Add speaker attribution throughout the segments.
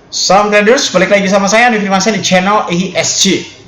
Speaker 1: Salam traders, balik lagi sama saya Andi Firmansyah di channel ISG.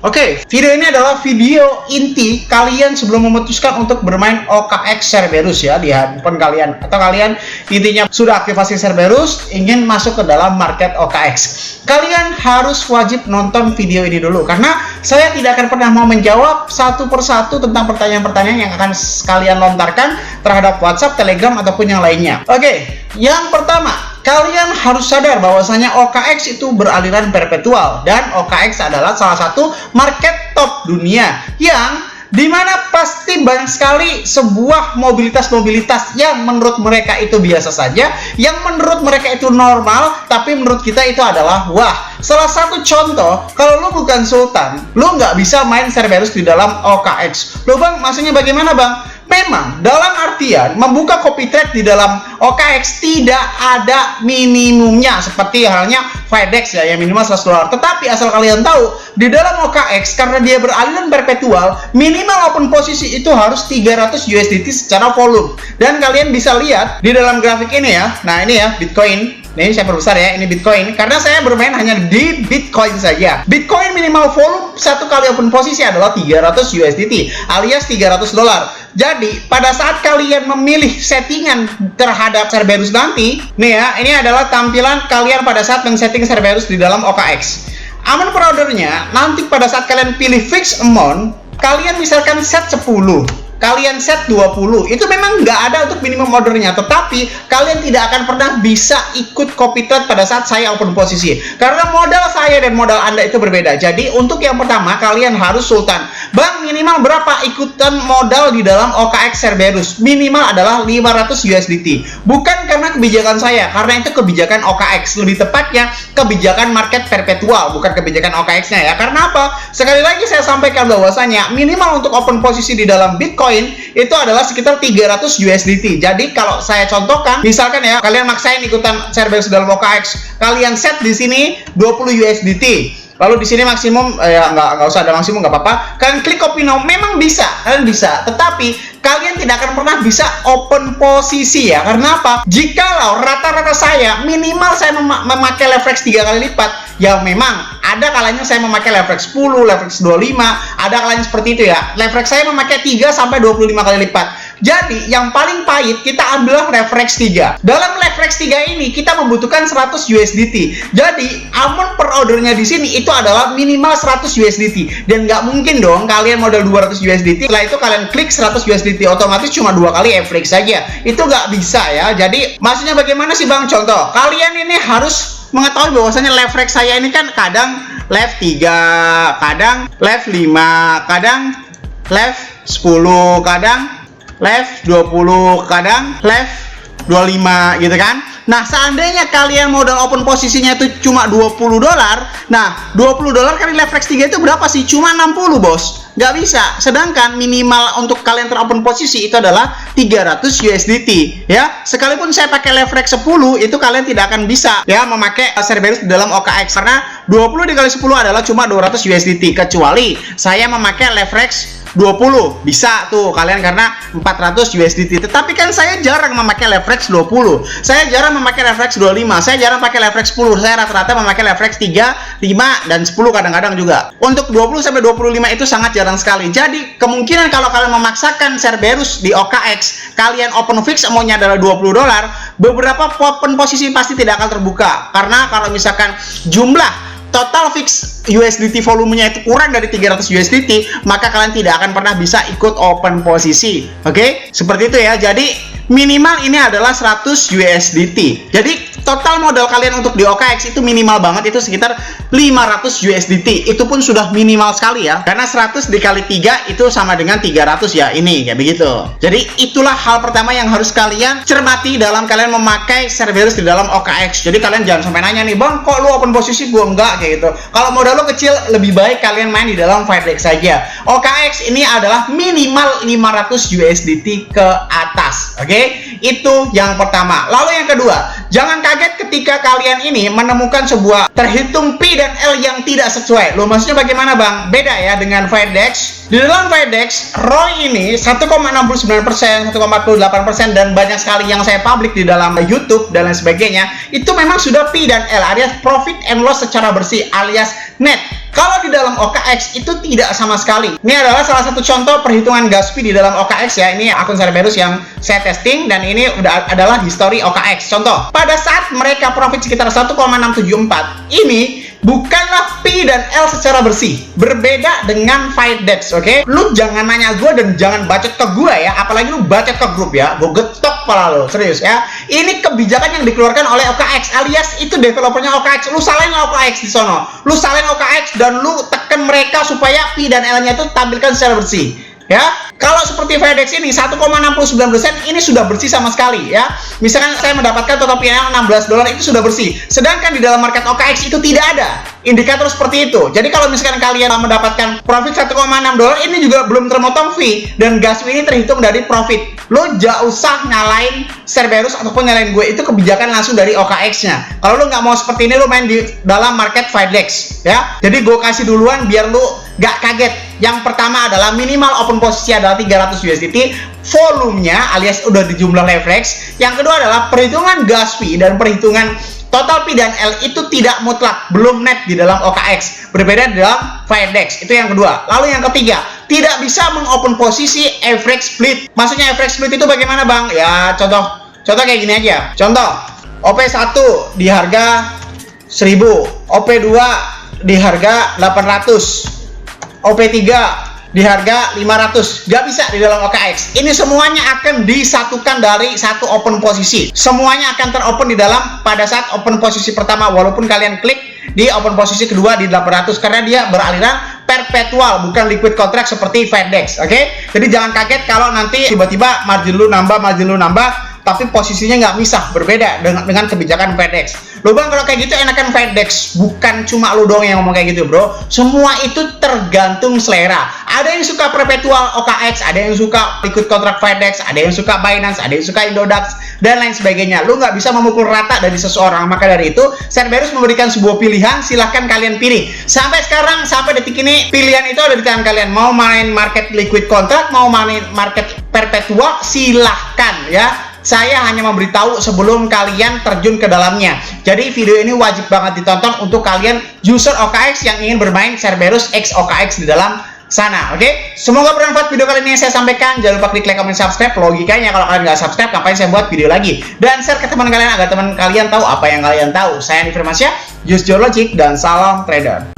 Speaker 1: Oke, video ini adalah video inti kalian sebelum memutuskan untuk bermain OKX Cerberus ya di handphone kalian, atau kalian intinya sudah aktivasi Cerberus ingin masuk ke dalam market OKX. Kalian harus wajib nonton video ini dulu karena saya tidak akan pernah mau menjawab satu persatu tentang pertanyaan-pertanyaan yang akan kalian lontarkan terhadap WhatsApp, Telegram ataupun yang lainnya. Oke, yang pertama, kalian harus sadar bahwasanya OKX itu beraliran perpetual dan OKX adalah salah satu market top dunia yang dimana pasti banyak sekali sebuah mobilitas yang menurut mereka itu biasa saja, yang menurut mereka itu normal, tapi menurut kita itu adalah wah. Salah satu contoh, kalau lu bukan sultan, lu nggak bisa main Cerberus di dalam OKX. Lu bang, maksudnya bagaimana bang? Memang dalam artian membuka copy trade di dalam OKX tidak ada minimumnya seperti halnya FedEx ya yang minimal $100. Tetapi asal kalian tahu di dalam OKX karena dia beraliran perpetual, minimal open posisi itu harus 300 USDT secara volume. Dan kalian bisa lihat di dalam grafik ini ya. Nah, ini ya Bitcoin. Nah, ini saya perbesar ya, ini Bitcoin. Karena saya bermain hanya di Bitcoin saja. Bitcoin minimal volume satu kali open posisi adalah 300 USDT alias $300. Jadi, pada saat kalian memilih settingan terhadap Cerberus nanti, nih ya, ini adalah tampilan kalian pada saat men-setting Cerberus di dalam OKX. Amount per ordernya, nanti pada saat kalian pilih fixed amount, kalian misalkan set 10. Kalian set 20, itu memang nggak ada untuk minimum ordernya, tetapi kalian tidak akan pernah bisa ikut copy trade pada saat saya open posisi karena modal saya dan modal Anda itu berbeda. Jadi untuk yang pertama kalian harus sultan. Bang, minimal berapa ikutan modal di dalam OKX Cerberus? Minimal adalah 500 USDT. Bukan karena kebijakan saya, karena itu kebijakan OKX, lebih tepatnya kebijakan market perpetual, bukan kebijakan OKX-nya ya. Karena apa? Sekali lagi saya sampaikan bahwasanya minimal untuk open posisi di dalam Bitcoin itu adalah sekitar 300 USDT. Jadi kalau saya contohkan, misalkan ya, kalian maksain ikutan Cerberus dalam OKX, kalian set di sini 20 USDT. Lalu di sini maksimum ya nggak usah ada maksimum, nggak apa-apa. Kalian klik copy now, memang bisa, kalian bisa. Tetapi kalian tidak akan pernah bisa open posisi ya. Karena apa? Jikalau rata-rata saya minimal saya memakai leverage 3 kali lipat, ya memang ada kalanya saya memakai leverage 10, leverage 25, ada kalanya seperti itu ya. Leverage saya memakai 3 sampai 25 kali lipat. Jadi yang paling pahit kita ambil leverage 3. Dalam leverage 3 ini kita membutuhkan 100 USDT. Jadi amount per ordernya di sini itu adalah minimal 100 USDT. Dan nggak mungkin dong kalian modal 200 USDT, setelah itu kalian klik 100 USDT, otomatis cuma 2 kali average saja. Itu nggak bisa ya. Jadi maksudnya bagaimana sih bang? Contoh, kalian ini harus mengetahui bahwasanya leverage saya ini kan kadang left 3, kadang left 5, kadang left 10, kadang left 20, kadang left 25 gitu kan. Nah, seandainya kalian modal open posisinya itu cuma $20, nah $20 kali leverage 3 itu berapa sih? Cuma 60 bos, nggak bisa. Sedangkan minimal untuk kalian teropen posisi itu adalah 300 USDT ya. Sekalipun saya pakai leverage 10, itu kalian tidak akan bisa ya memakai Cerberus di dalam OKX karena 20 dikali 10 adalah cuma 200 USDT, kecuali saya memakai leverage 20 bisa tuh kalian karena 400 USDT. Tetapi kan saya jarang memakai leverage 20, saya jarang memakai leverage 25, saya jarang pakai leverage 10, saya rata-rata memakai leverage 3, 5, dan 10 kadang-kadang juga. Untuk 20 sampai 25 itu sangat jarang sekali. Jadi kemungkinan kalau kalian memaksakan Cerberus di OKX, kalian open fix amount-nya adalah $20, beberapa open posisi pasti tidak akan terbuka. Karena kalau misalkan jumlah total fix USDT volumenya itu kurang dari 300 USDT, maka kalian tidak akan pernah bisa ikut open posisi. Oke? Seperti itu ya. Jadi minimal ini adalah 100 USDT. Jadi total modal kalian untuk di OKX itu minimal banget, itu sekitar 500 USDT. Itu pun sudah minimal sekali ya. Karena 100 dikali 3 itu sama dengan 300 ya. Ini kayak begitu. Jadi itulah hal pertama yang harus kalian cermati dalam kalian memakai Cerberus di dalam OKX. Jadi kalian jangan sampai nanya nih, "Bang, kok lu open posisi gua enggak?" kayak gitu. Kalau modal lo kecil, lebih baik kalian main di dalam FedEx saja. OKX ini adalah minimal 500 USDT ke atas. Oke? Itu yang pertama. Lalu yang kedua, Jangan kaget ketika kalian ini menemukan sebuah terhitung P dan L yang tidak sesuai. Loh, maksudnya bagaimana bang? Beda ya dengan Firedex. Di dalam Firedex, ROI ini 1,69%, 1,48%, dan banyak sekali yang saya publik di dalam YouTube dan lain sebagainya, itu memang sudah P dan L alias profit and loss secara bersih alias net. Kalau di dalam OKX itu tidak sama sekali. Ini adalah salah satu contoh perhitungan gas fee di dalam OKX ya. Ini akun Cerberus yang saya testing dan ini adalah history OKX. Contoh, pada saat mereka profit sekitar 1,674, ini bukanlah P dan L secara bersih. Berbeda dengan Firedex, oke? Lu jangan nanya gue dan jangan bacot ke gue ya. Apalagi lu bacot ke grup ya. Gue getok kepala lu, serius ya. Ini kebijakan yang dikeluarkan oleh OKX alias itu developernya OKX. Lu salahin OKX di sono. Lu salahin OKX dan lu tekan mereka supaya P dan L-nya itu tampilkan secara bersih. Ya, kalau seperti Firedex ini 1,69% ini sudah bersih sama sekali ya. Misalkan saya mendapatkan total P&L $16 itu sudah bersih. Sedangkan di dalam market OKX itu tidak ada indikator seperti itu. Jadi kalau misalkan kalian mendapatkan profit $1,6 ini juga belum termotong fee dan gas fee ini terhitung dari profit. Lo gak usah nyalain Cerberus ataupun nyalain gue, itu kebijakan langsung dari OKX-nya. Kalau lo nggak mau seperti ini, lo main di dalam market Firedex ya. Jadi gue kasih duluan biar lo gak kaget. Yang pertama adalah minimal open posisi adalah 300 USDT, volumenya alias udah di jumlah leverage. Yang kedua adalah perhitungan gas fee dan perhitungan total P dan L itu tidak mutlak, belum net di dalam OKX, berbeda di dalam Firedex. Itu yang kedua. Lalu yang ketiga, tidak bisa mengopen posisi average split. Maksudnya average split itu bagaimana bang? Ya contoh kayak gini aja. Contoh, OP1 di harga 1000, OP2 di harga 800, OP3 di harga 500. Gak bisa di dalam OKX. Ini semuanya akan disatukan dari satu open posisi. Semuanya akan teropen di dalam pada saat open posisi pertama, walaupun kalian klik di open posisi kedua di 800 karena dia beraliran perpetual, bukan liquid contract seperti Firedex. Oke? Jadi jangan kaget kalau nanti tiba-tiba margin lu nambah, tapi posisinya nggak misah, berbeda dengan kebijakan Firedex. Loh bang, kalau kayak gitu enakan Firedex. Bukan cuma lu doang yang ngomong kayak gitu bro. Semua itu tergantung selera. Ada yang suka perpetual OKX, ada yang suka liquid contract Firedex, ada yang suka Binance, ada yang suka Indodax, dan lain sebagainya. Lu nggak bisa memukul rata dari seseorang. Maka dari itu, Cerberus memberikan sebuah pilihan, silahkan kalian pilih. Sampai sekarang, sampai detik ini, pilihan itu ada di tangan kalian. Mau main market liquid contract, mau main market perpetual, silahkan ya. Saya hanya memberitahu sebelum kalian terjun ke dalamnya. Jadi video ini wajib banget ditonton untuk kalian user OKX yang ingin bermain Cerberus X OKX di dalam sana. Oke? Semoga bermanfaat video kali ini yang saya sampaikan. Jangan lupa klik like, comment, subscribe. Logikanya kalau kalian nggak subscribe, ngapain saya buat video lagi? Dan share ke teman kalian agar teman kalian tahu apa yang kalian tahu. Saya Andi Firmansyah, Use Your Logic, dan salam trader.